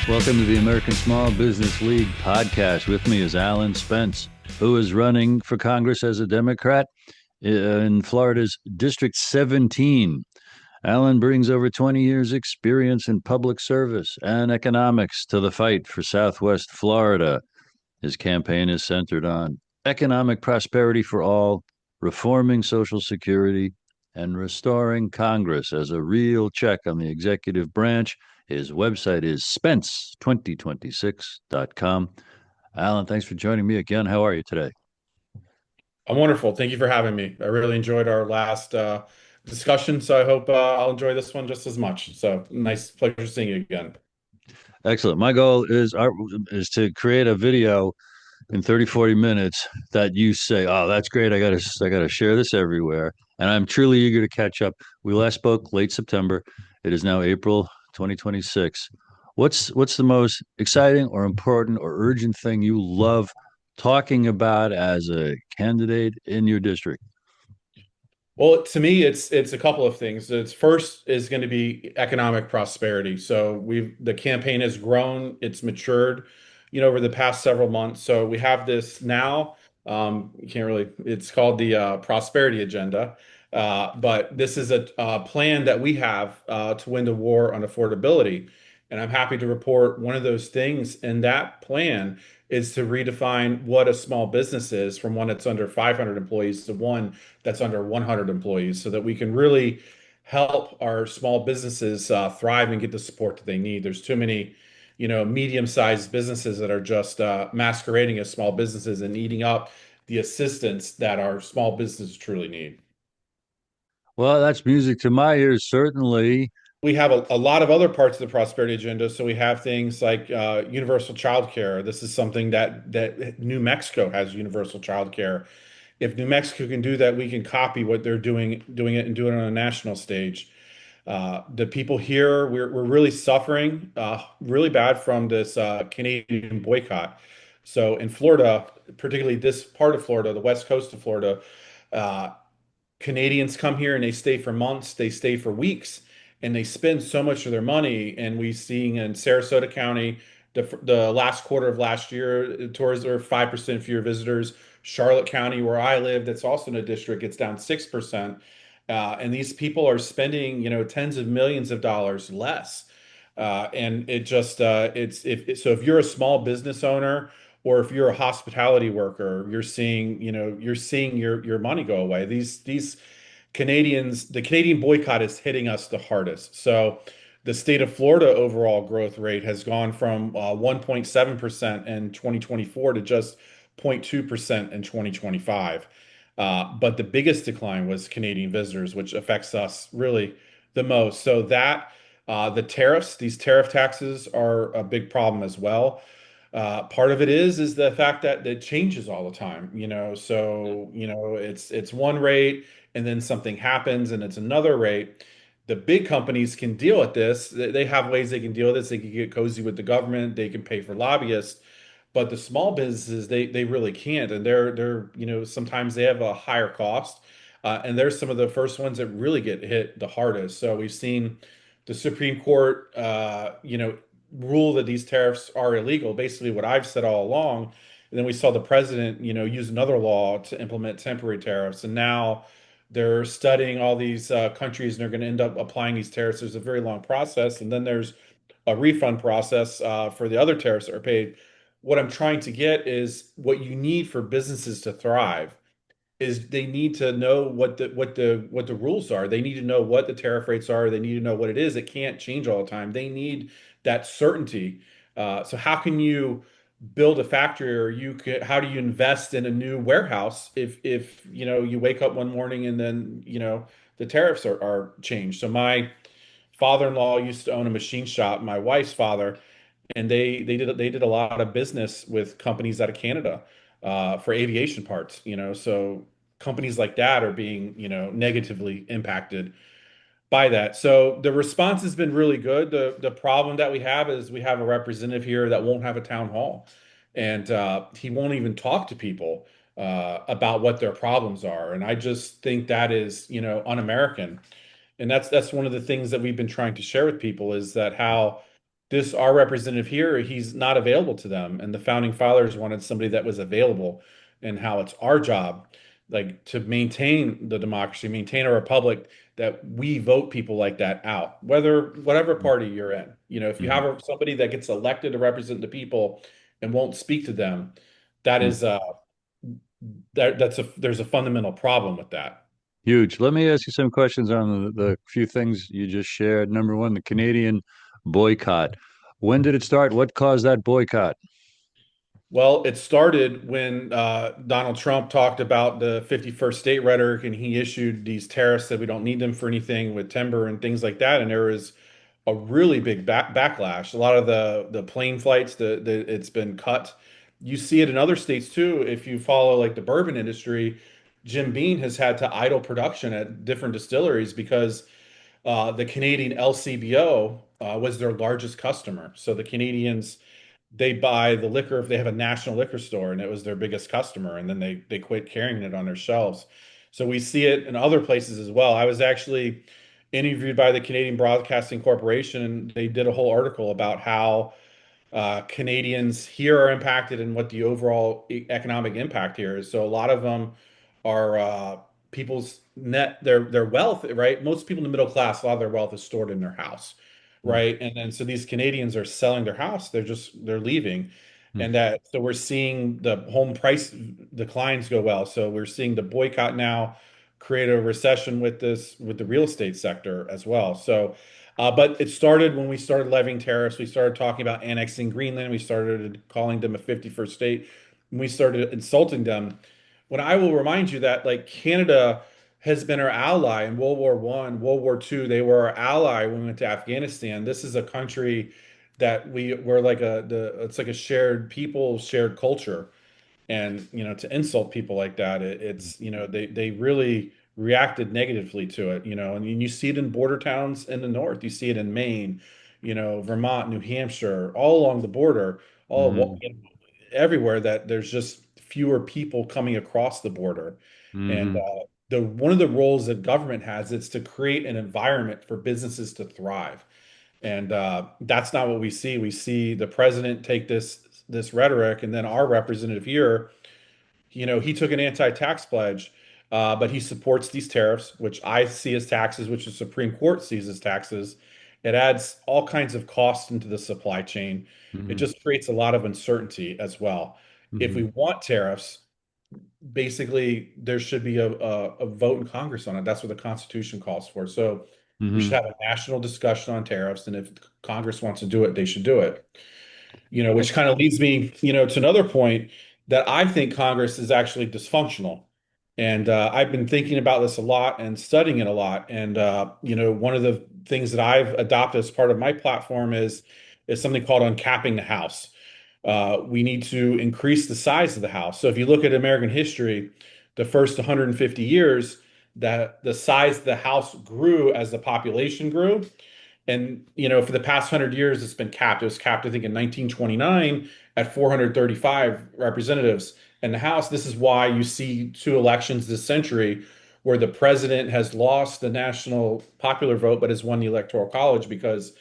Welcome to the American Small Business League podcast. With me is Alan Spence, who is running for Congress as a Democrat in Florida's District 17. Alan brings over 20 years' experience in public service and economics to the fight for Southwest Florida. His campaign is centered on economic prosperity for all, reforming Social Security, and restoring Congress as a real check on the executive branch. His website is spence2026.com. Alan, thanks for joining me again. How are you today? I'm wonderful. Thank you for having me. I really enjoyed our last discussion, so I hope I'll enjoy this one just as much. So nice, pleasure seeing you again. Excellent. My goal is to create a video in 30, 40 minutes that you say, "Oh, that's great. I gotta share this everywhere." And I'm truly eager to catch up. We last spoke late September. It is now April 2026. What's the most exciting or important or urgent thing you love talking about as a candidate in your district? Well, to me, it's a couple of things. It's first is going to be economic prosperity. So the campaign has grown, it's matured, over the past several months. So we have this now. You can't really. It's called the prosperity agenda, but this is a plan that we have to win the war on affordability. And I'm happy to report one of those things in that plan is to redefine what a small business is from one that's under 500 employees to one that's under 100 employees so that we can really help our small businesses thrive and get the support that they need. There's too many, medium-sized businesses that are just masquerading as small businesses and eating up the assistance that our small businesses truly need. Well, that's music to my ears, certainly. We have a lot of other parts of the prosperity agenda. So we have things like universal child care. This is something that New Mexico has universal child care. If New Mexico can do that, we can copy what they're doing it and do it on a national stage. The people here, we're really suffering really bad from this Canadian boycott. So in Florida, particularly this part of Florida, the west coast of Florida, uh, Canadians come here and they stay for months, they stay for weeks, and they spend so much of their money. And we seeing in Sarasota County, the last quarter of last year, tours are 5% fewer visitors. Charlotte County, where I live, that's also in a district, it's down 6%. And these people are spending, tens of millions of dollars less. And it just it's if so if you're a small business owner or if you're a hospitality worker, you're seeing your money go away. These Canadians, the Canadian boycott is hitting us the hardest. So the state of Florida overall growth rate has gone from 1.7% in 2024 to just 0.2% in 2025. But the biggest decline was Canadian visitors, which affects us really the most. So that the tariffs, these tariff taxes are a big problem as well. Part of it is the fact that it changes all the time, so it's one rate and then something happens and it's another rate. The big companies can deal with this. They have ways they can deal with this. They can get cozy with the government, they can pay for lobbyists, but the small businesses they really can't, and they're sometimes they have a higher cost, and they're some of the first ones that really get hit the hardest. So we've seen the Supreme Court, rule that these tariffs are illegal, basically what I've said all along. And then we saw the president, use another law to implement temporary tariffs. And now they're studying all these countries and they're going to end up applying these tariffs. There's a very long process. And then there's a refund process for the other tariffs that are paid. What I'm trying to get is what you need for businesses to thrive is they need to know what the rules are. They need to know what the tariff rates are. They need to know what it is. It can't change all the time. They need that certainty. So how can you build a factory, or how do you invest in a new warehouse if you wake up one morning and then the tariffs are changed? So my father-in-law used to own a machine shop, my wife's father, and they did a lot of business with companies out of Canada for aviation parts. So companies like that are being negatively impacted by that. So the response has been really good. The problem that we have is we have a representative here that won't have a town hall, and he won't even talk to people about what their problems are. And I just think that is un-American. And that's one of the things that we've been trying to share with people is that how this our representative here, he's not available to them. And the founding fathers wanted somebody that was available, and how it's our job, like to maintain the democracy, maintain a republic, that we vote people like that out, whether whatever party you're in. If you have somebody that gets elected to represent the people and won't speak to them, that Mhm. is there's a fundamental problem with that. Huge. Let me ask you some questions on the few things you just shared. Number one, the Canadian boycott. When did it start? What caused that boycott? Well, it started when Donald Trump talked about the 51st state rhetoric, and he issued these tariffs that we don't need them for anything with timber and things like that. And there was a really big backlash. A lot of the plane flights, it's been cut. You see it in other states too. If you follow like the bourbon industry, Jim Beam has had to idle production at different distilleries because the Canadian LCBO was their largest customer. So the Canadians, they buy the liquor if they have a national liquor store, and it was their biggest customer, and then they quit carrying it on their shelves. So we see it in other places as well. I was actually interviewed by the Canadian Broadcasting Corporation, and they did a whole article about how Canadians here are impacted and what the overall economic impact here is. So a lot of them are people's net their wealth, right? Most people in the middle class, a lot of their wealth is stored in their house, right? And then so these Canadians are selling their house, they're leaving. And that so we're seeing the home price declines go well. So we're seeing the boycott now create a recession with the real estate sector as well. So but it started when we started levying tariffs. We started talking about annexing Greenland. We started calling them a 51st state. And we started insulting them. When I will remind you that like Canada has been our ally in World War One, World War Two. They were our ally when we went to Afghanistan. This is a country that we're like it's like a shared people, shared culture. And to insult people like that, it's they really reacted negatively to it. And you see it in border towns in the north. You see it in Maine, Vermont, New Hampshire, all along the border, Mm-hmm. everywhere, that there's just fewer people coming across the border. And Mm-hmm. the one of the roles that government has is to create an environment for businesses to thrive. And that's not what we see. We see the president take this rhetoric, and then our representative here, he took an anti-tax pledge, but he supports these tariffs, which I see as taxes, which the Supreme Court sees as taxes. It adds all kinds of costs into the supply chain. It Mm-hmm. just creates a lot of uncertainty as well. If we Mm-hmm. want tariffs, basically there should be a vote in Congress on it. That's what the Constitution calls for. So we should Mm-hmm. have a national discussion on tariffs, and if Congress wants to do it, they should do it. Which kind of leads me, to another point, that I think Congress is actually dysfunctional. And I've been thinking about this a lot and studying it a lot. And one of the things that I've adopted as part of my platform is something called uncapping the House. We need to increase the size of the House. So if you look at American history, the first 150 years, that the size of the House grew as the population grew. And for the past 100 years, it's been capped. It was capped, I think, in 1929 at 435 representatives in the House. This is why you see two elections this century where the president has lost the national popular vote but has won the electoral college, because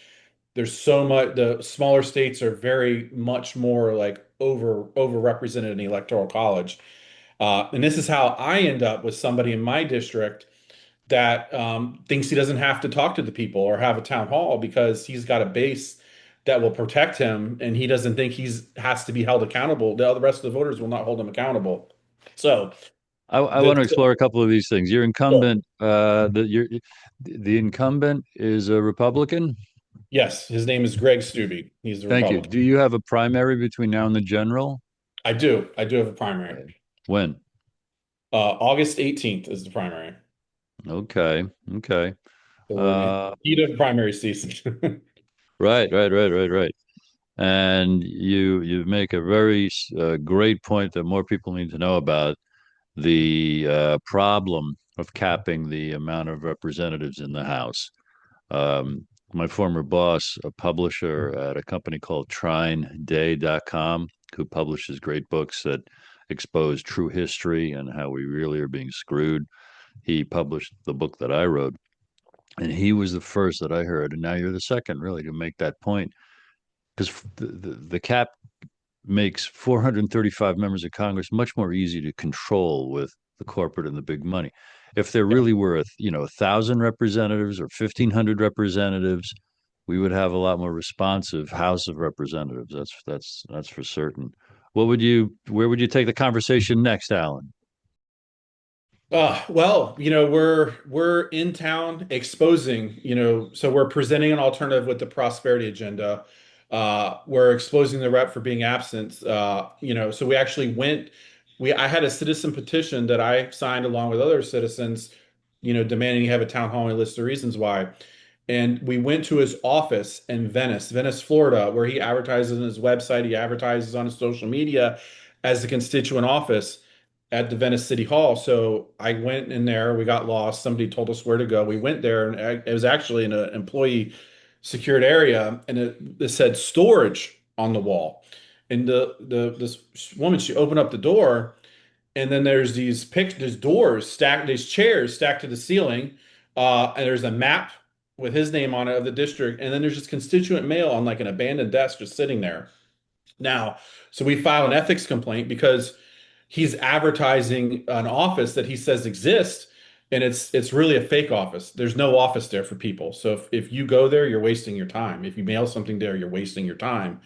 there's so much. The smaller states are very much more like overrepresented in the electoral college. And this is how I end up with somebody in my district that thinks he doesn't have to talk to the people or have a town hall because he's got a base that will protect him, and he doesn't think he's has to be held accountable. The rest of the voters will not hold him accountable. So I the want to explore a couple of these things. Your Sure. incumbent, the incumbent is a Republican. Yes, his name is Greg Steube. He's the Thank you. Republican. Do you have a primary between now and the general? I do. I do have a primary. Okay. When? August 18th is the primary. Okay. Okay. So we're in Uh, heat of primary season. right. And you make a very great point that more people need to know about the problem of capping the amount of representatives in the House. My former boss, a publisher at a company called TrineDay.com, who publishes great books that expose true history and how we really are being screwed. He published the book that I wrote, and he was the first that I heard, and now you're the second, really, to make that point. because the cap makes 435 members of Congress much more easy to control with the corporate and the big money. If there Yeah. really were, 1,000 representatives or 1,500 representatives, we would have a lot more responsive House of Representatives. That's for certain. Where would you take the conversation next, Alan? Well, we're in town exposing, so we're presenting an alternative with the prosperity agenda. We're exposing the rep for being absent. So we actually I had a citizen petition that I signed along with other citizens, demanding you have a town hall and list the reasons why. And we went to his office in Venice, Florida, where he advertises on his website, he advertises on his social media as the constituent office at the Venice City Hall. So I went in there, we got lost. Somebody told us where to go. We went there, and it was actually in an employee secured area, and it said storage on the wall. And this woman, she opened up the door, and then there's doors stacked, there's chairs stacked to the ceiling, and there's a map with his name on it of the district, and then there's just constituent mail on like an abandoned desk just sitting there. Now, so we filed an ethics complaint because he's advertising an office that he says exists, and it's really a fake office. There's no office there for people. So if you go there, you're wasting your time. If you mail something there, you're wasting your time.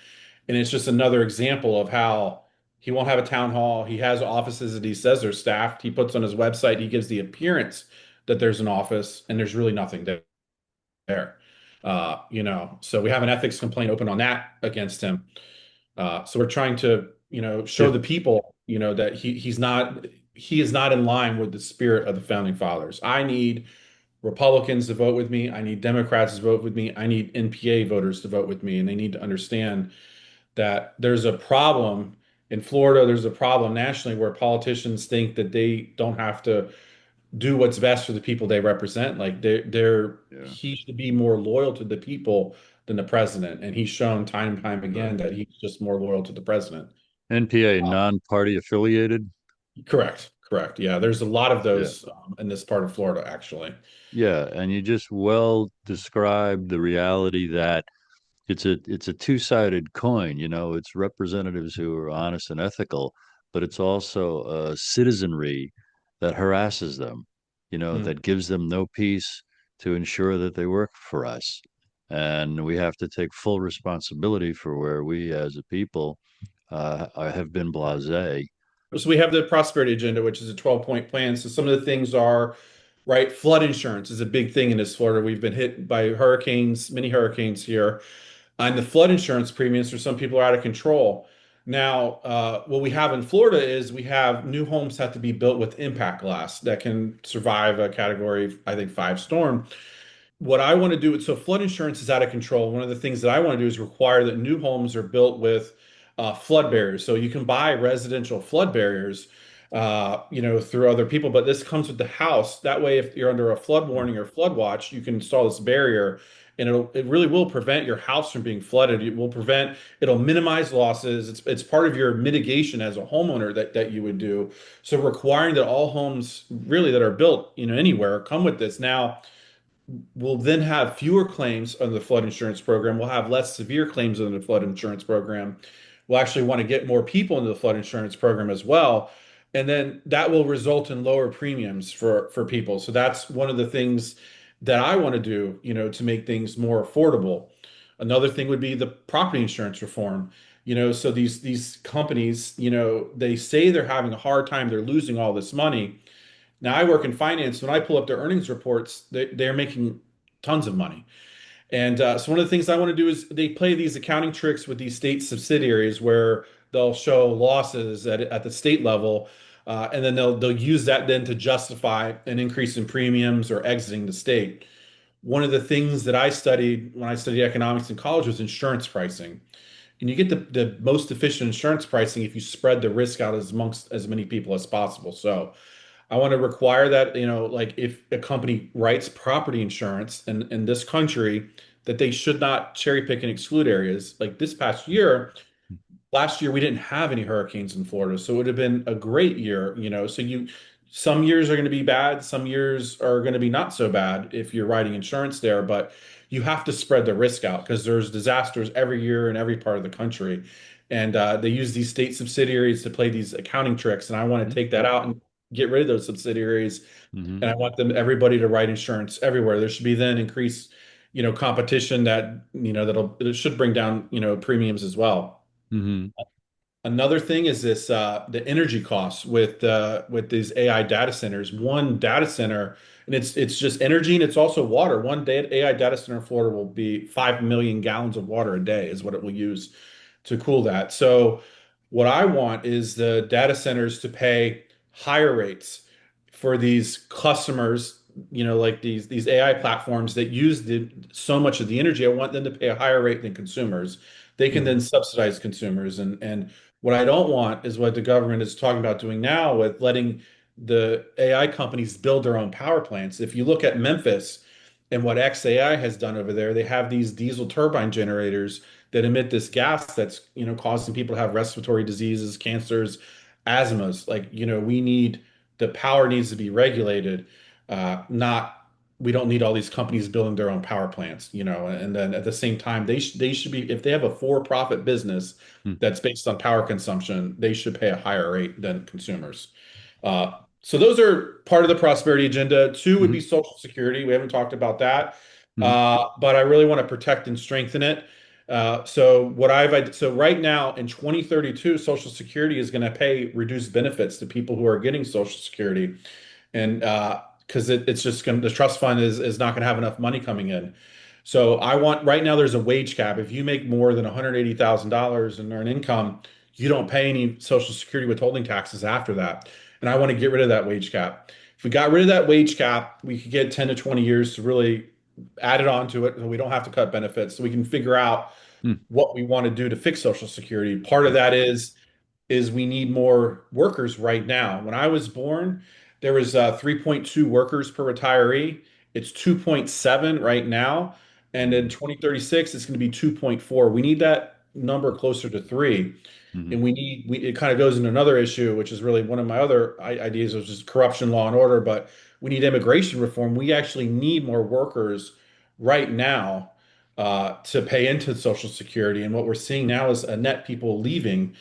And it's just another example of how he won't have a town hall. He has offices that he says are staffed. He puts on his website, he gives the appearance that there's an office, and there's really nothing there. So we have an ethics complaint open on that against him. So we're trying to, show Yeah. the people, that he is not in line with the spirit of the founding fathers. I need Republicans to vote with me. I need Democrats to vote with me. I need NPA voters to vote with me. And they need to understand that there's a problem in Florida. There's a problem nationally where politicians think that they don't have to do what's best for the people they represent. Like Yeah. he should be more loyal to the people than the president. And he's shown time and time Right. again that he's just more loyal to the president. NPA, non-party affiliated. Correct. Correct. Yeah, there's a lot of Yeah. those in this part of Florida, actually. Yeah. And you just well described the reality that it's a two-sided coin. It's representatives who are honest and ethical, but it's also a citizenry that harasses them, Mm. that gives them no peace to ensure that they work for us. And we have to take full responsibility for where we as a people have been blasé. So we have the prosperity agenda, which is a 12-point plan. So some of the things are, right, flood insurance is a big thing in this Florida. We've been hit by hurricanes, many hurricanes here. And the flood insurance premiums for some people are out of control. Now, what we have in Florida is we have new homes have to be built with impact glass that can survive a category, I think, 5 storm. What I want to do, so flood insurance is out of control. One of the things that I want to do is require that new homes are built with flood barriers. So you can buy residential flood barriers, through other people, but this comes with the house. That way, if you're under a flood warning or flood watch, you can install this barrier, and it really will prevent your house from being flooded. It'll minimize losses. It's part of your mitigation as a homeowner that you would do. So requiring that all homes really that are built, anywhere come with this. Now, we'll then have fewer claims under the flood insurance program. We'll have less severe claims under the flood insurance program. We'll actually want to get more people into the flood insurance program as well. And then that will result in lower premiums for people. So that's one of the things that I want to do, to make things more affordable. Another thing would be the property insurance reform. So these companies, they say they're having a hard time, they're losing all this money. Now I work in finance. When I pull up their earnings reports, they're making tons of money. And so one of the things I want to do is they play these accounting tricks with these state subsidiaries where they'll show losses at the state level, and then they'll use that then to justify an increase in premiums or exiting the state. One of the things that I studied when I studied economics in college was insurance pricing. And you get the most efficient insurance pricing if you spread the risk out as amongst as many people as possible. So I want to require that, like if a company writes property insurance in this country, that they should not cherry pick and exclude areas. Like this past year, last year we didn't have any hurricanes in Florida, so it would have been a great year, So some years are going to be bad, some years are going to be not so bad if you're writing insurance there, but you have to spread the risk out because there's disasters every year in every part of the country. And they use these state subsidiaries to play these accounting tricks. And I want to take that out and get rid of those subsidiaries. Mm-hmm. And I want everybody to write insurance everywhere. There should be then increased, competition that, it should bring down, premiums as well. Mm-hmm. Another thing is this the energy costs with these AI data centers. One data center, and it's just energy and it's also water. AI data center in Florida will be 5 million gallons of water a day is what it will use to cool that. So what I want is the data centers to pay higher rates for these customers, like these AI platforms that use so much of the energy. I want them to pay a higher rate than consumers. They can then subsidize consumers and what I don't want is what the government is talking about doing now with letting the AI companies build their own power plants. If you look at Memphis and what XAI has done over there, they have these diesel turbine generators that emit this gas that's, causing people to have respiratory diseases, cancers, asthmas. Like, the power needs to be regulated, not we don't need all these companies building their own power plants, and then at the same time, they should be, if they have a for-profit business that's based on power consumption, they should pay a higher rate than consumers. So those are part of the prosperity agenda. Two would Mm-hmm. be Social Security. We haven't talked about that, Mm-hmm. but I really want to protect and strengthen it. So right now in 2032, Social Security is going to pay reduced benefits to people who are getting Social Security, and because it's just going the trust fund is not going to have enough money coming in. So I want right now there's a wage cap. If you make more than $180,000 in earned income, you don't pay any Social Security withholding taxes after that. And I want to get rid of that wage cap. If we got rid of that wage cap, we could get 10 to 20 years to really add it on to it, so we don't have to cut benefits. So we can figure out what we want to do to fix Social Security. Part of that is we need more workers right now. When I was born, there was 3.2 workers per retiree. It's 2.7 right now, and in 2036, it's going to be 2.4. We need that number closer to three, Mm-hmm. and it kind of goes into another issue, which is really one of my other ideas, which is corruption, law and order. But we need immigration reform. We actually need more workers right now to pay into Social Security, and what we're seeing now is a net people leaving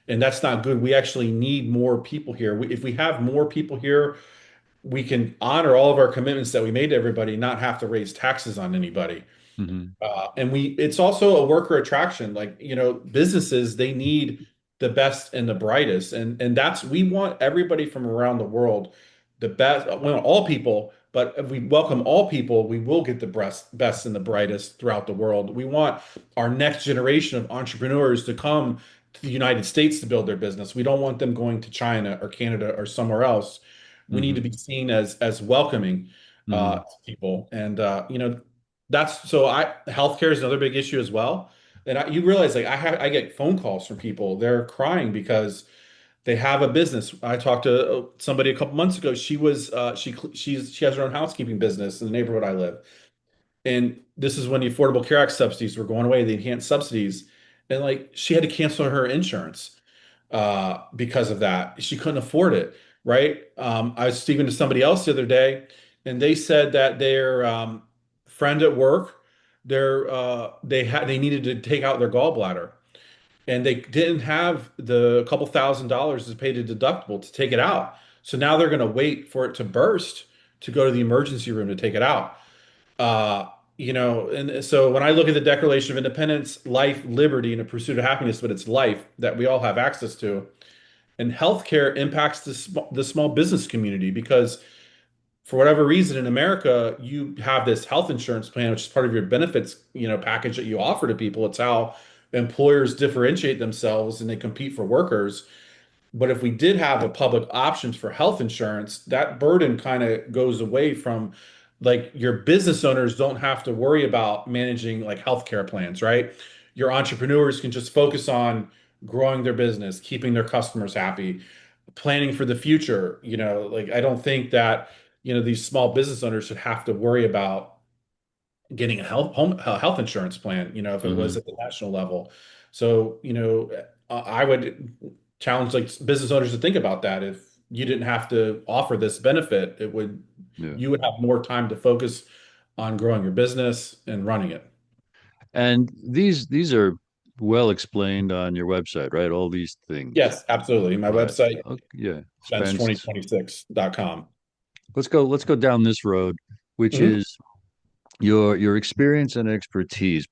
and that's not good. We actually need more people here. If we have more people here, we can honor all of our commitments that we made to everybody, not have to raise taxes on anybody. Mm-hmm. It's also a worker attraction. Like, businesses, they need the best and the brightest. And we want everybody from around the world, the best, we want all people, but if we welcome all people, we will get the best and the brightest throughout the world. We want our next generation of entrepreneurs to come to the United States to build their business. We don't want them going to China or Canada or somewhere else. We need to Mm-hmm. be seen as welcoming Mm-hmm. to people. And that's so I healthcare is another big issue as well. And you realize like I get phone calls from people. They're crying because they have a business. I talked to somebody a couple months ago. She has her own housekeeping business in the neighborhood I live. And this is when the Affordable Care Act subsidies were going away, the enhanced subsidies. And like she had to cancel her insurance because of that. She couldn't afford it, right? I was speaking to somebody else the other day, and they said that their friend at work, they needed to take out their gallbladder, and they didn't have the couple $1,000s to pay the deductible to take it out. So now they're going to wait for it to burst to go to the emergency room to take it out. Uh, and so when I look at the Declaration of Independence, life, liberty, and the pursuit of happiness, but it's life that we all have access to. And healthcare impacts the small business community because for whatever reason in America, you have this health insurance plan, which is part of your benefits, package that you offer to people. It's how employers differentiate themselves and they compete for workers. But if we did have a public options for health insurance, that burden kind of goes away from like your business owners don't have to worry about managing like healthcare plans, right? Your entrepreneurs can just focus on growing their business, keeping their customers happy, planning for the future. Like I don't think that, these small business owners should have to worry about getting a health insurance plan, if it was Mm-hmm. at the national level. So, I would challenge like business owners to think about that. If you didn't have to offer this benefit, Yeah. you would have more time to focus on growing your business and running it. And these are well explained on your website, right? All these things. Yes, absolutely. My Right. website, Okay, yeah. Spence. spence2026.com. Let's go down this road, which is your experience and expertise.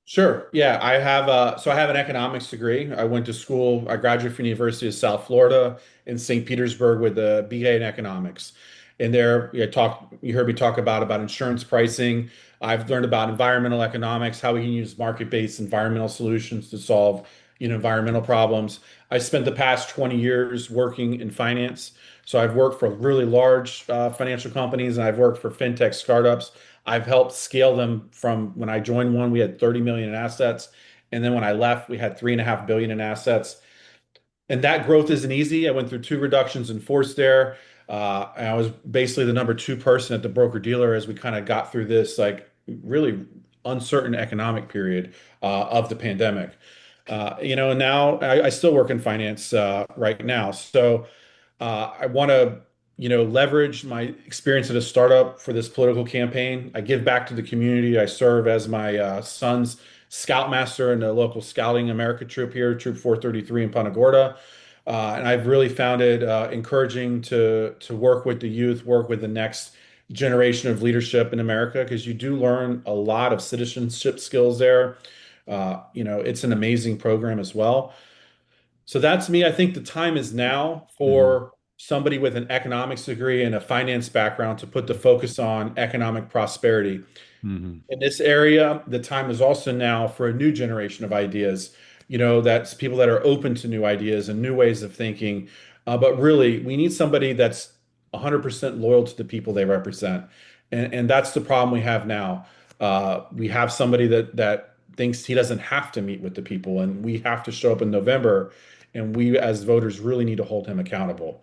Sure. Yeah, I have an economics degree. I went to school, I graduated from the University of South Florida in St. Petersburg with a BA in economics. And there you heard me talk about insurance pricing. I've learned about environmental economics, how we can use market-based environmental solutions to solve, environmental problems. I spent the past 20 years working in finance. So I've worked for really large financial companies and I've worked for fintech startups. I've helped scale them from when I joined one, we had 30 million in assets. And then when I left, we had 3.5 billion in assets. And that growth isn't easy. I went through two reductions in force there. And I was basically the number two person at the broker dealer as we kind of got through this like really uncertain economic period of the pandemic. And now I still work in finance right now. So I want to, leverage my experience at a startup for this political campaign. I give back to the community. I serve as my son's scoutmaster in the local Scouting America troop here, Troop 433 in Punta Gorda. And I've really found it encouraging to work with the youth, work with the next generation of leadership in America, because you do learn a lot of citizenship skills there. It's an amazing program as well. So that's me. I think the time is now Hmm. for somebody with an economics degree and a finance background to put the focus on economic prosperity. Hmm. In this area, the time is also now for a new generation of ideas. That's people that are open to new ideas and new ways of thinking. But really, we need somebody that's 100% loyal to the people they represent. And that's the problem we have now. We have somebody that thinks he doesn't have to meet with the people, and we have to show up in November, and we as voters really need to hold him accountable.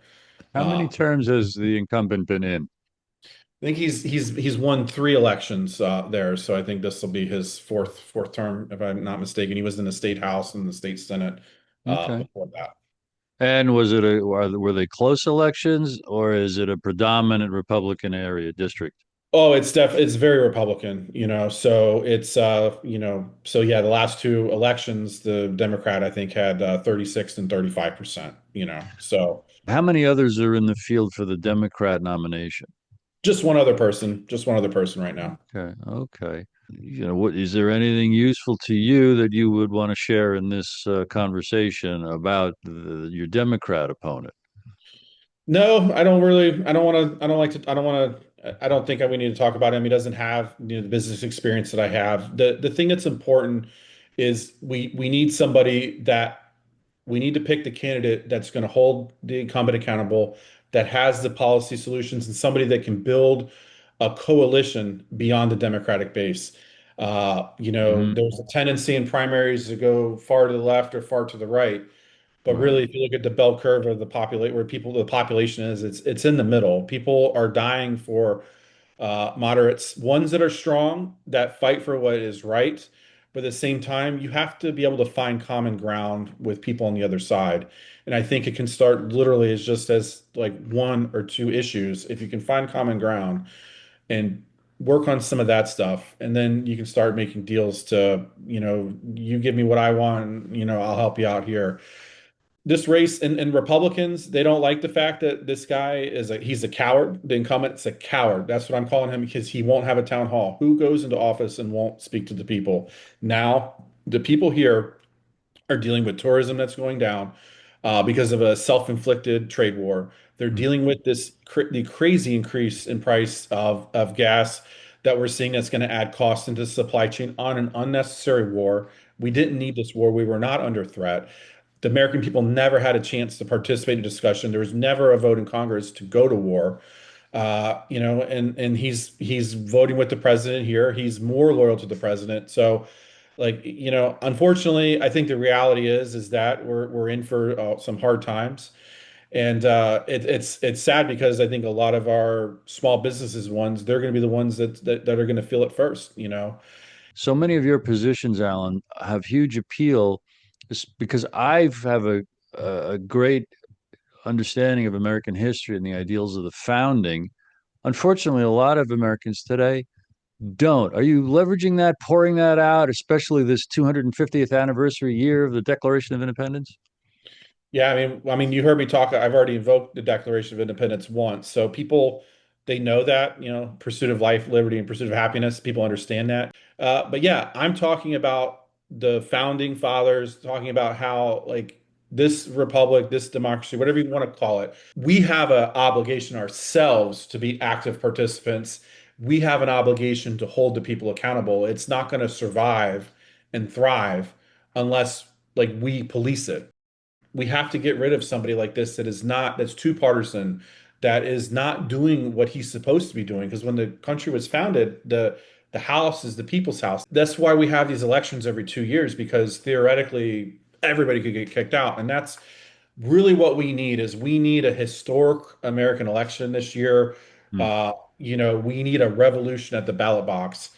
How many terms has the incumbent been in? I think he's won three elections there, so I think this will be his fourth term, if I'm not mistaken. He was in the state house and the state senate Okay. before that. And were they close elections, or is it a predominant Republican area district? Oh, it's very Republican, so it's so yeah, the last two elections, the Democrat I think had 36 and 35%, so How many others are in the field for the Democrat nomination? just one other person right now. Okay, okay. What is there anything useful to you that you would want to share in this conversation about your Democrat opponent? No, I don't really. I don't want to. I don't like to. I don't want to. I don't think we need to talk about him. He doesn't have the business experience that I have. The thing that's important is we need somebody that we need to pick the candidate that's going to hold the incumbent accountable, that has the policy solutions, and somebody that can build a coalition beyond the Democratic base. Hmm. There's a tendency in primaries to go far to the left or far to the right. But Right. really, if you look at the bell curve of the population is, it's in the middle. People are dying for moderates, ones that are strong, that fight for what is right. But at the same time, you have to be able to find common ground with people on the other side. And I think it can start literally as just as like one or two issues. If you can find common ground and work on some of that stuff, and then you can start making deals to, you give me what I want, and, I'll help you out here. This race and Republicans, they don't like the fact that this guy he's a coward. The incumbent's a coward. That's what I'm calling him because he won't have a town hall. Who goes into office and won't speak to the people? Now, the people here are dealing with tourism that's going down because of a self-inflicted trade war. They're dealing with the crazy increase in price of gas that we're seeing that's going to add cost into the supply chain on an unnecessary war. We didn't need this war. We were not under threat. The American people never had a chance to participate in discussion. There was never a vote in Congress to go to war. And he's voting with the president here. He's more loyal to the president. So, like, unfortunately, I think the reality is that we're in for some hard times, and it's sad because I think a lot of our small businesses ones, they're going to be the ones that are going to feel it first. So many of your positions, Alan, have huge appeal because have a great understanding of American history and the ideals of the founding. Unfortunately, a lot of Americans today don't. Are you leveraging that, pouring that out, especially this 250th anniversary year of the Declaration of Independence? Yeah, I mean, you heard me talk. I've already invoked the Declaration of Independence once, so people they know that, pursuit of life, liberty, and pursuit of happiness. People understand that. But yeah, I'm talking about the founding fathers, talking about how like this republic, this democracy, whatever you want to call it, we have an obligation ourselves to be active participants. We have an obligation to hold the people accountable. It's not going to survive and thrive unless like we police it. We have to get rid of somebody like this that's too partisan, that is not doing what he's supposed to be doing. Because when the country was founded, the house is the people's house. That's why we have these elections every 2 years, because theoretically everybody could get kicked out. And that's really what we need. Is we need a historic American election this year. Hmm. We need a revolution at the ballot box.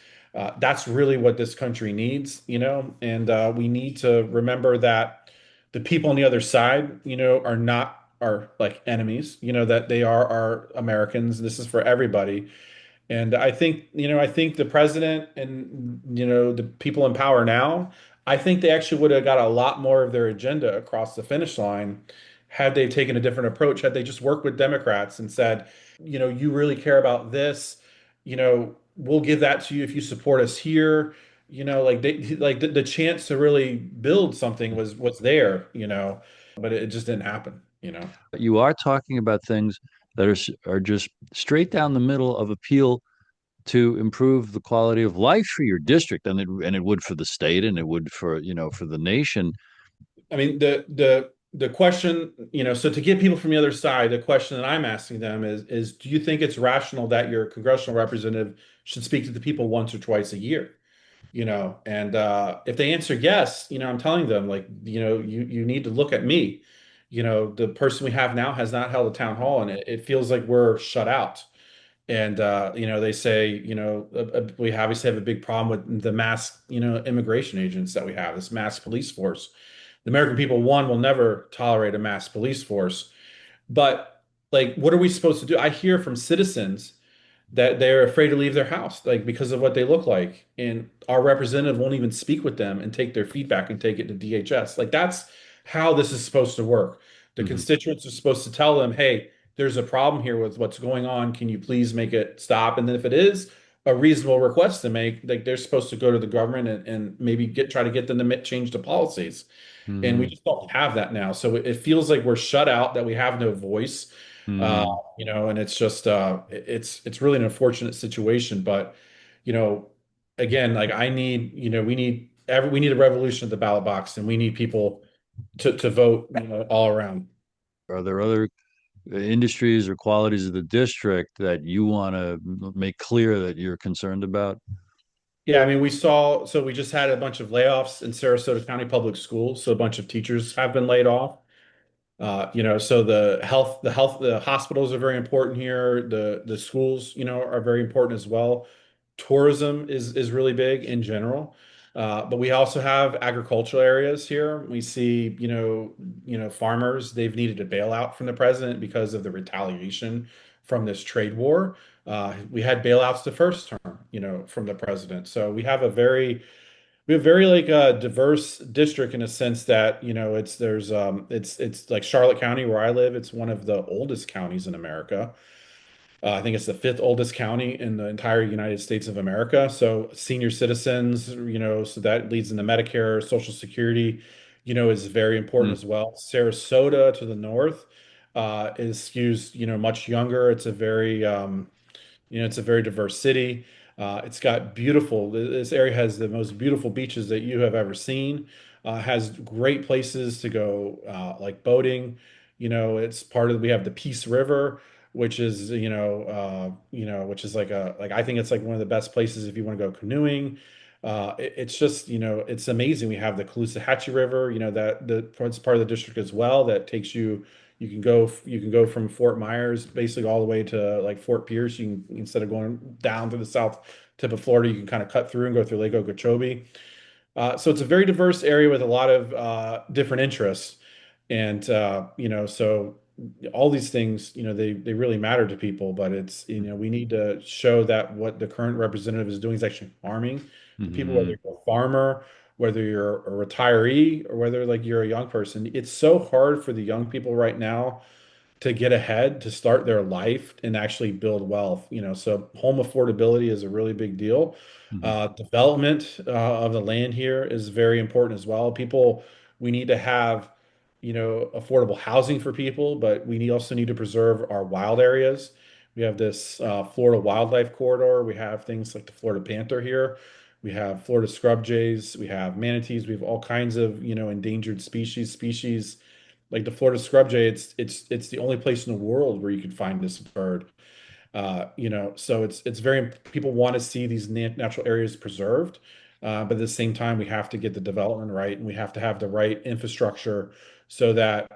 That's really what this country needs, and we need to remember that the people on the other side, are not our like enemies, that they are our Americans. This is for everybody. And I think the president and the people in power now, I think they actually would have got a lot more of their agenda across the finish line had they taken a different approach, had they just worked with Democrats and said, you really care about this, we'll give that to you if you support us here. Like the chance to really build something was there, but it just didn't happen. You are talking about things that are just straight down the middle of appeal to improve the quality of life for your district, and it would for the state, and it would for for the nation. I mean, the question, so to get people from the other side, the question that I'm asking them is do you think it's rational that your congressional representative should speak to the people once or twice a year? And if they answer yes, I'm telling them like, you need to look at me. The person we have now has not held a town hall, and it feels like we're shut out. And they say, we obviously have a big problem with the mass, immigration agents that we have, this mass police force. The American people, one, will never tolerate a mass police force. But like, what are we supposed to do? I hear from citizens that they're afraid to leave their house, like because of what they look like. And our representative won't even speak with them and take their feedback and take it to DHS. Like that's how this is supposed to work. The Mhm. constituents are supposed to tell them, hey, there's a problem here with what's going on. Can you please make it stop? And then if it is a reasonable request to make, like they're supposed to go to the government and maybe try to get them to change the policies. And we Mhm. just don't have that now. So it feels like we're shut out, that we have no voice. Uh, Mhm. and it's just it's really an unfortunate situation. But, you know, again, like we need a revolution at the ballot box, and we need people to vote, all around. Are there other industries or qualities of the district that you want to make clear that you're concerned about? Yeah, I mean, we just had a bunch of layoffs in Sarasota County Public Schools. So a bunch of teachers have been laid off. So the hospitals are very important here. The schools, are very important as well. Tourism is really big in general. But we also have agricultural areas here. We see, farmers, they've needed a bailout from the president because of the retaliation from this trade war. We had bailouts the first term, from the president. So we have very like a diverse district in a sense that, it's like Charlotte County where I live. It's one of the oldest counties in America. I think it's the fifth oldest county in the entire United States of America. So senior citizens, so that leads into Medicare, Social Security, is very important Hmm. as well. Sarasota to the north is skews, much younger. It's a very diverse city. It's got this area has the most beautiful beaches that you have ever seen. Has great places to go, like boating. We have the Peace River, which is, which is like I think it's like one of the best places if you want to go canoeing. It's just, it's amazing. We have the Caloosahatchee River, it's part of the district as well that takes you. You can go from Fort Myers basically all the way to like Fort Pierce. Instead of going down to the south tip of Florida, you can kind of cut through and go through Lake Okeechobee. So it's a very diverse area with a lot of different interests. And so all these things, they really matter to people, but we need to show that what the current representative is doing is actually harming the people, whether Hmm. you're a farmer, whether you're a retiree, or whether like you're a young person. It's so hard for the young people right now to get ahead, to start their life and actually build wealth. So home affordability is a really big deal. Hmm. Development of the land here is very important as well. We need to have, affordable housing for people, but also need to preserve our wild areas. We have this Florida wildlife corridor. We have things like the Florida panther here. We have Florida scrub jays. We have manatees. We have all kinds of, endangered species like the Florida scrub jay. It's the only place in the world where you could find this bird. So it's very people want to see these natural areas preserved, but at the same time we have to get the development right, and we have to have the right infrastructure so that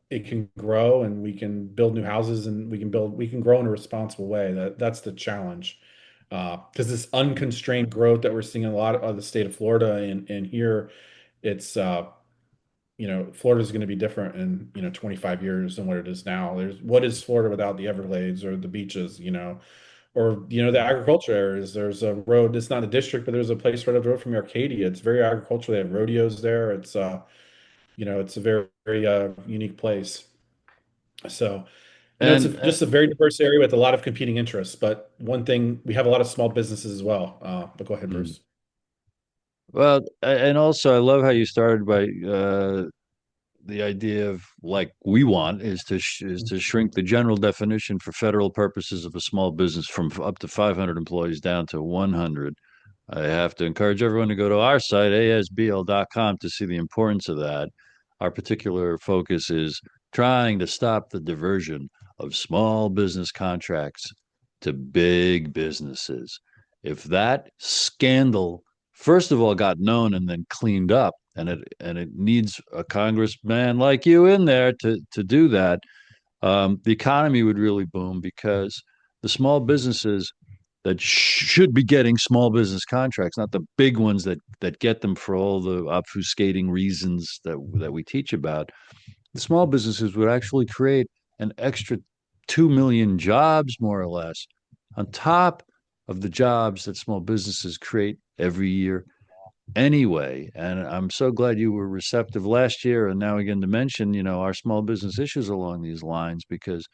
it can grow and we can build new houses and we can grow in a responsible way. That's the challenge. Because this unconstrained growth that we're seeing in a lot of the state of Florida and here, it's Florida is going to be different in 25 years than what it is now. What is Florida without the Everglades or the beaches, or the agriculture areas? There's a road. It's not a district, but there's a place right up the road from Arcadia. It's very agricultural. They have rodeos there. It's a very, very unique place. So, it's And just a very diverse area with a lot of competing interests. But one thing, we have a lot of small businesses as well. But go ahead, mm, Bruce. well, and also I love how you started by the idea of like we want is to shrink the general definition for federal purposes of a small business from up to 500 employees down to 100. I have to encourage everyone to go to our site, asbl.com, to see the importance of that. Our particular focus is trying to stop the diversion of small business contracts to big businesses. If that scandal, first of all, got known and then cleaned up, and it needs a congressman like you in there to do that, the economy would really boom because the small businesses that should be getting small business contracts, not the big ones that get them for all the obfuscating reasons that we teach about. The small businesses would actually create an extra 2 million jobs, more or less, on top of the jobs that small businesses create every year anyway. And I'm so glad you were receptive last year and now again to mention, our small business issues along these lines because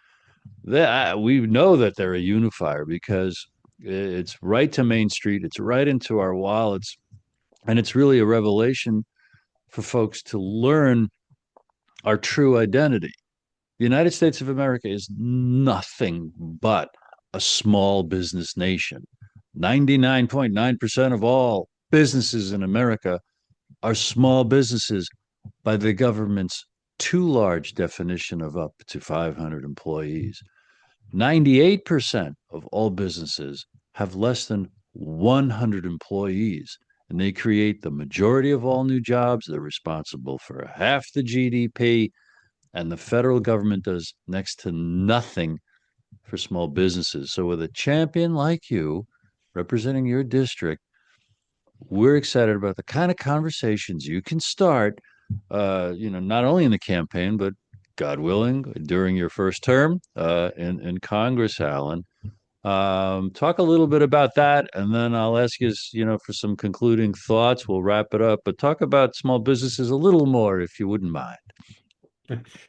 we know that they're a unifier because it's right to Main Street, it's right into our wallets, and it's really a revelation for folks to learn our true identity. The United States of America is nothing but a small business nation. 99.9% of all businesses in America are small businesses by the government's too large definition of up to 500 employees. 98% of all businesses have less than 100 employees, and they create the majority of all new jobs. They're responsible for half the GDP, and the federal government does next to nothing for small businesses. So, with a champion like you representing your district, we're excited about the kind of conversations you can start, not only in the campaign, but God willing, during your first term in Congress, Alan. Talk a little bit about that, and then I'll ask you, for some concluding thoughts. We'll wrap it up, but talk about small businesses a little more, if you wouldn't mind.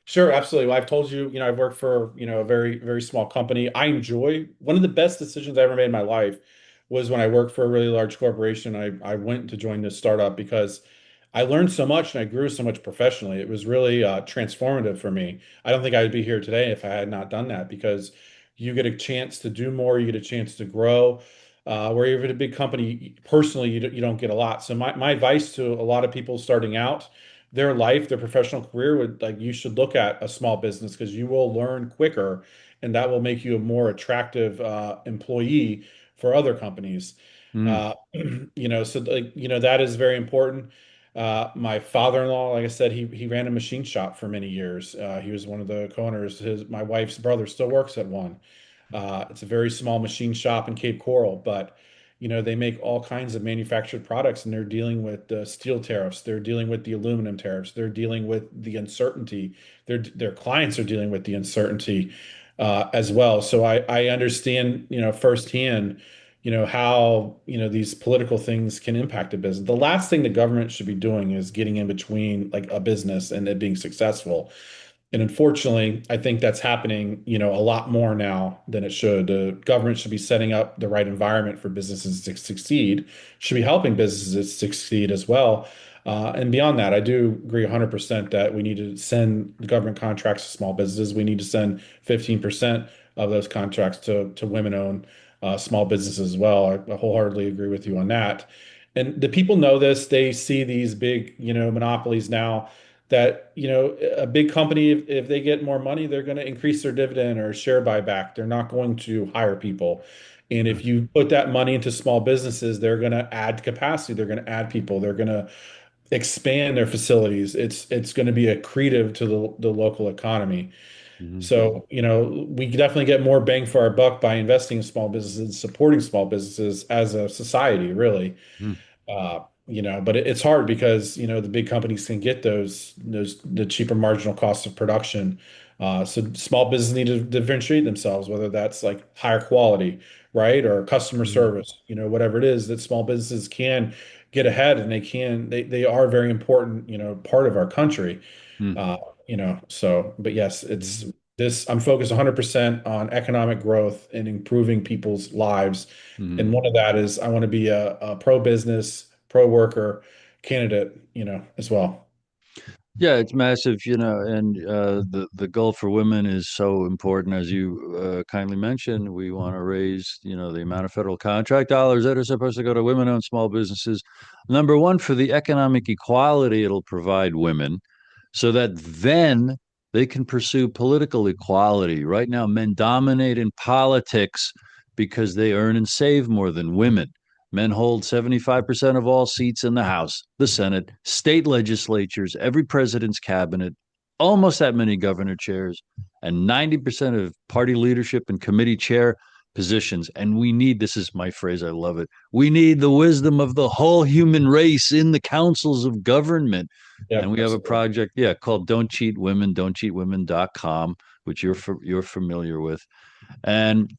Sure, absolutely. Well, I've told you, I've worked for, a very, very small company. I enjoy one of the best decisions I ever made in my life was when I worked for a really large corporation. I went to join this startup because I learned so much and I grew so much professionally. It was really transformative for me. I don't think I would be here today if I had not done that because you get a chance to do more, you get a chance to grow. Where you're at a big company, personally, you don't get a lot. So my advice to a lot of people starting out, their life, their professional career would like you should look at a small business because you will learn quicker and that will make you a more attractive employee for other companies. Mm. So like, that is very important. My father-in-law, like I said, he ran a machine shop for many years. He was one of the co-owners. My wife's brother still works at one. It's a very small machine shop in Cape Coral, but They make all kinds of manufactured products, and they're dealing with the steel tariffs. They're dealing with the aluminum tariffs. They're dealing with the uncertainty. Their clients are dealing with the uncertainty as well. So I understand, firsthand, how, these political things can impact a business. The last thing the government should be doing is getting in between like a business and it being successful. And unfortunately, I think that's happening, a lot more now than it should. The government should be setting up the right environment for businesses to succeed, should be helping businesses succeed as well. And beyond that, I do agree 100% that we need to send government contracts to small businesses. We need to send 15% of those contracts to women-owned small businesses as well. I wholeheartedly agree with you on that. And the people know this. They see these big, monopolies now that a big company, if they get more money, they're going to increase their dividend or share buyback. They're not going to hire people. And if you put that money into small businesses, they're going to add capacity, they're going to add people, they're going to expand their facilities. It's going to be accretive to the local economy. Mhm. So, we definitely get more bang for our buck by investing in small businesses and supporting small businesses as a society, really. Mhm. But it's hard because, the big companies can get those the cheaper marginal costs of production. So small businesses need to differentiate themselves, whether that's like higher quality, right? Or customer Mhm. service, whatever it is that small businesses can get ahead and they are very important, part of our country. Mhm. Uh, but yes, Mhm. it's this, I'm focused 100% on economic growth and improving people's lives. Mhm. And one of that is I want to be a pro-business, pro-worker candidate, as well. Yeah, it's massive, and the goal for women is so important, as you kindly mentioned. We want to raise, the amount of federal contract dollars that are supposed to go to women-owned small businesses. Number one, for the economic equality it'll provide women, so that then they can pursue political equality. Right now, men dominate in politics because they earn and save more than women. Men hold 75% of all seats in the House, the Senate, state legislatures, every president's cabinet, almost that many governor chairs, and 90% of party leadership and committee chair positions. And we need, this is my phrase, I love it. We need the wisdom of the whole human race in the councils of government. And Yep, we have a absolutely. project, yeah, called Don't Cheat Women, don'tcheatwomen.com, which you're familiar with. And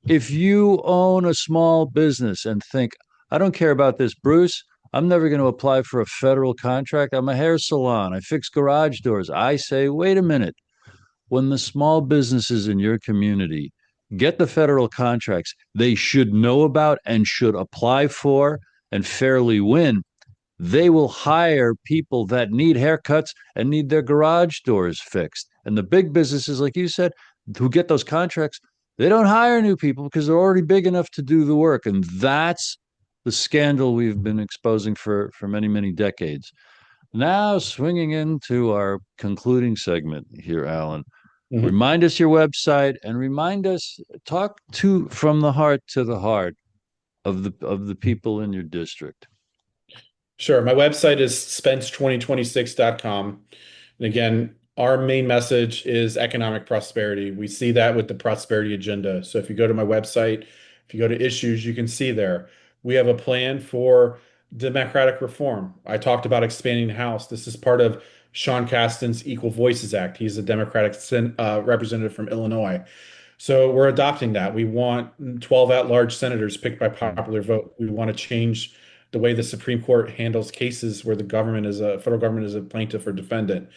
if you own a small business and think, I don't care about this, Bruce, I'm never going to apply for a federal contract. I'm a hair salon. I fix garage doors. I say, wait a minute. When the small businesses in your community get the federal contracts they should know about and should apply for and fairly win, they will hire people that need haircuts and need their garage doors fixed. And the big businesses, like you said, who get those contracts, they don't hire new people because they're already big enough to do the work. And that's the scandal we've been exposing for many, many decades. Now, swinging into our concluding segment here, Alan, Mhm. remind us your website and remind us, talk to from the heart to the heart of the people in your district. Sure. My website is spence2026.com. And again, our main message is economic prosperity. We see that with the prosperity agenda. So if you go to my website, if you go to issues, you can see there. We have a plan for democratic reform. I talked about expanding the House. This is part of Sean Casten's Equal Voices Act. He's a Democratic representative from Illinois. So we're adopting that. We want 12 at-large senators picked by Mm. popular vote. We want to change the way the Supreme Court handles cases where the federal government is a plaintiff or defendant.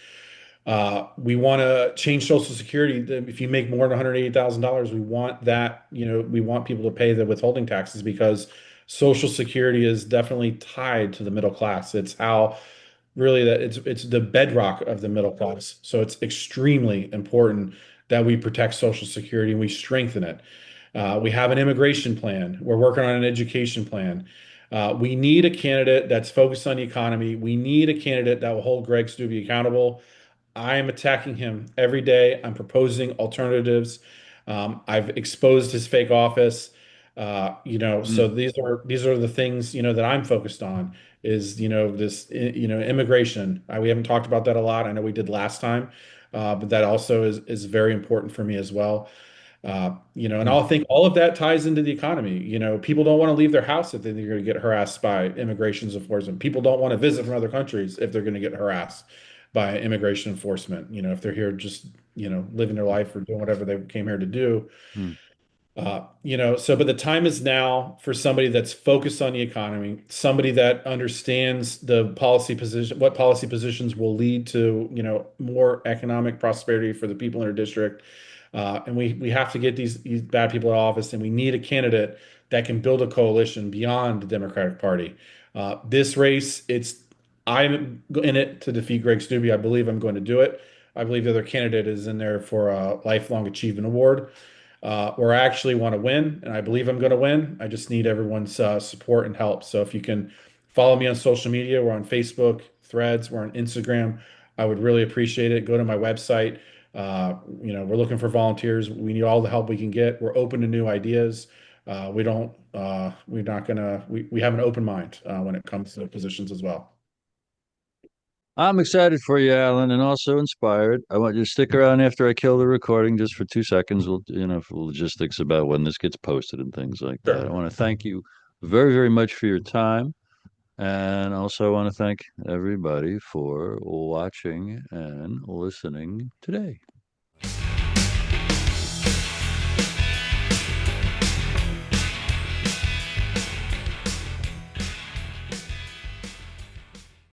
We want to change Social Security. If you make more than $180,000, we want that, we want people to pay the withholding taxes because Social Security is definitely tied to the middle class. It's how really that it's the bedrock of the middle class. So it's extremely important that we protect Social Security and we strengthen it. We have an immigration plan. We're working on an education plan. We need a candidate that's focused on the economy. We need a candidate that will hold Greg Steube accountable. I am attacking him every day. I'm proposing alternatives. I've exposed his fake office. So Mm. these are the things that I'm focused on is this immigration. We haven't talked about that a lot. I know we did last time, but that also is very important for me as well. And I think all of that ties into the economy. People don't want to leave their house if they're going to get harassed by immigration enforcement. People don't want to visit from other countries if they're going to get harassed by immigration enforcement. If they're here just, living their life or doing whatever they came here to do. Hmm. But the time is now for somebody that's focused on the economy, somebody that understands the policy position, what policy positions will lead to, more economic prosperity for the people in our district. And we have to get these bad people in office, and we need a candidate that can build a coalition beyond the Democratic Party. This race, I'm in it to defeat Greg Steube. I believe I'm going to do it. I believe the other candidate is in there for a lifelong achievement award, where I actually want to win, and I believe I'm going to win. I just need everyone's support and help. So if you can follow me on social media, we're on Facebook, Threads, we're on Instagram. I would really appreciate it. Go to my website. We're looking for volunteers. We need all the help we can get. We're open to new ideas. We don't, we're not gonna, we have an open mind when it comes to positions as well. I'm excited for you, Alan, and also inspired. I want you to stick around after I kill the recording just for 2 seconds. We'll, for logistics about when this gets posted and things like that. I Sure. want to thank you very, very much for your time. And also want to thank everybody for watching and listening today.